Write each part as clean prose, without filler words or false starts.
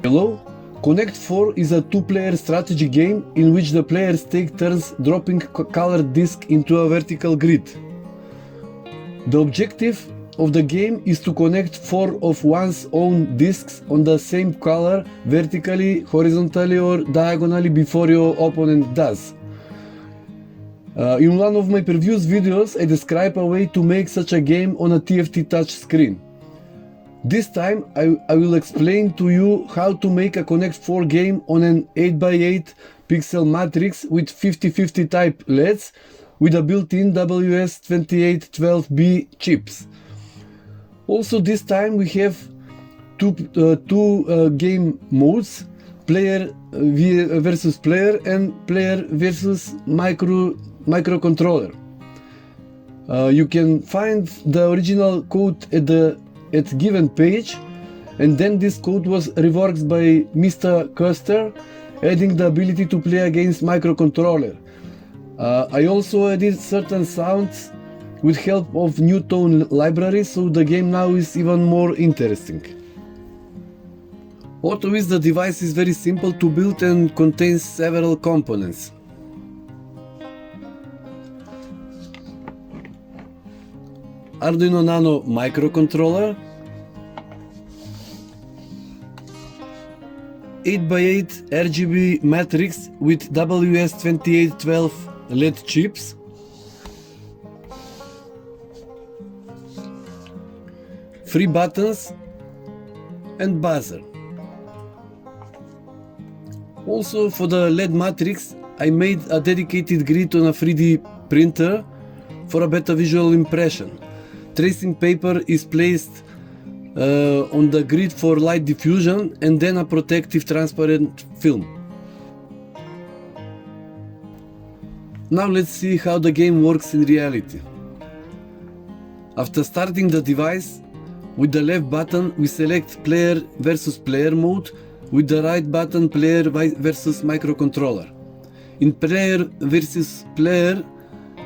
Hello, Connect4 is a two-player strategy game in which the players take turns dropping colored discs into a vertical grid. The objective of the game is to connect 4 of one's own discs on the same color vertically, horizontally or diagonally before your opponent does. In one of my previous videos I described a way to make such a game on a TFT touch screen. This time I will explain to you how to make a Connect4 game on an 8x8 pixel matrix with 50/50 type LEDs with a built-in WS2812B chips. Also this time we have two game modes, player versus player and player versus microcontroller. You can find the original code at given page, and then this code was reworked by Mr. Custer, adding the ability to play against microcontroller. I also added certain sounds with help of new tone library, so the game now is even more interesting. AutoWiz, the device, is very simple to build and contains several components. Arduino Nano microcontroller, 8x8 RGB matrix with WS2812 LED chips, three buttons and buzzer. Also for the LED matrix I made a dedicated grid on a 3D printer for a better visual impression. Tracing paper is placed on the grid for light diffusion and then a protective transparent film. Now let's see how the game works in reality. After starting the device, with the left button we select player versus player mode, with the right button player versus microcontroller. In player versus player,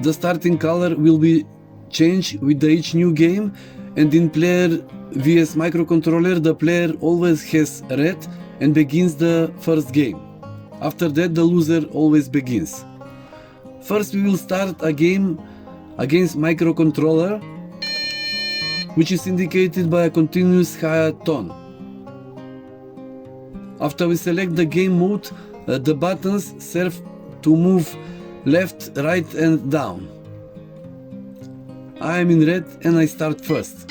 the starting color will be changed with each new game, and in player vs microcontroller the player always has red and begins the first game. After that the loser always begins. First we will start a game against microcontroller, which is indicated by a continuous high tone. After we select the game mode, the buttons serve to move left, right and down. I am in red and I start first.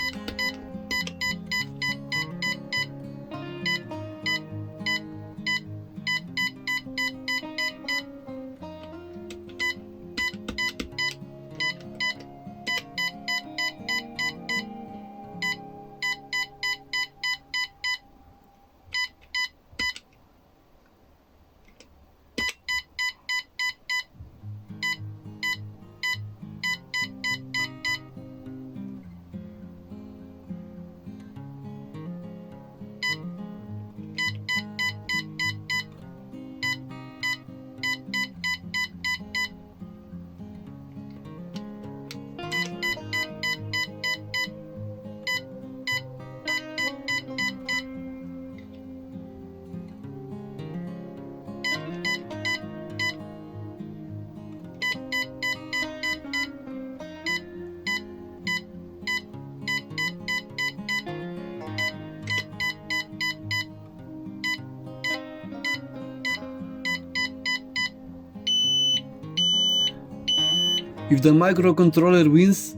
If the microcontroller wins,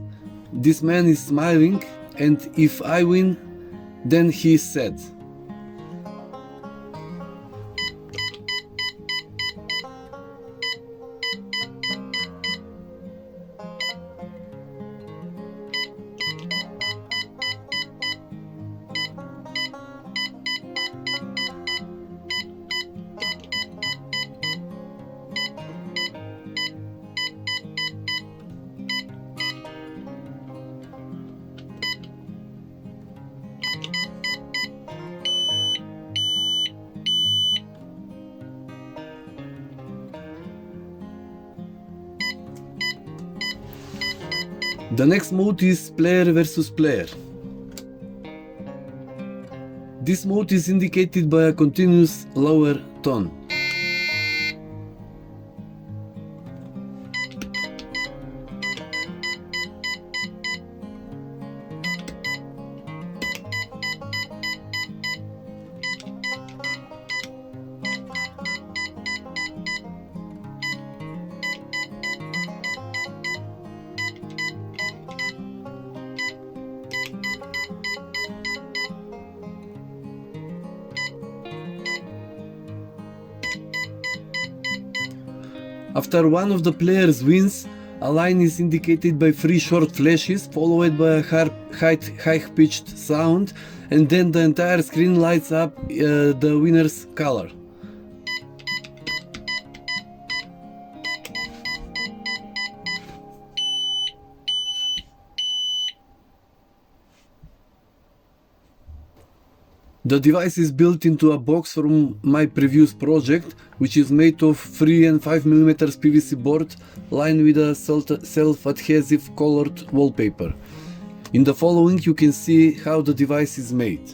this man is smiling, and if I win, then he is sad. The next mode is player versus player. This mode is indicated by a continuous lower tone. After one of the players wins, a line is indicated by 3 short flashes, followed by a high-pitched sound, and then the entire screen lights up the winner's color. The device is built into a box from my previous project, which is made of 3 and 5 mm PVC board lined with a self-adhesive colored wallpaper. In the following you can see how the device is made.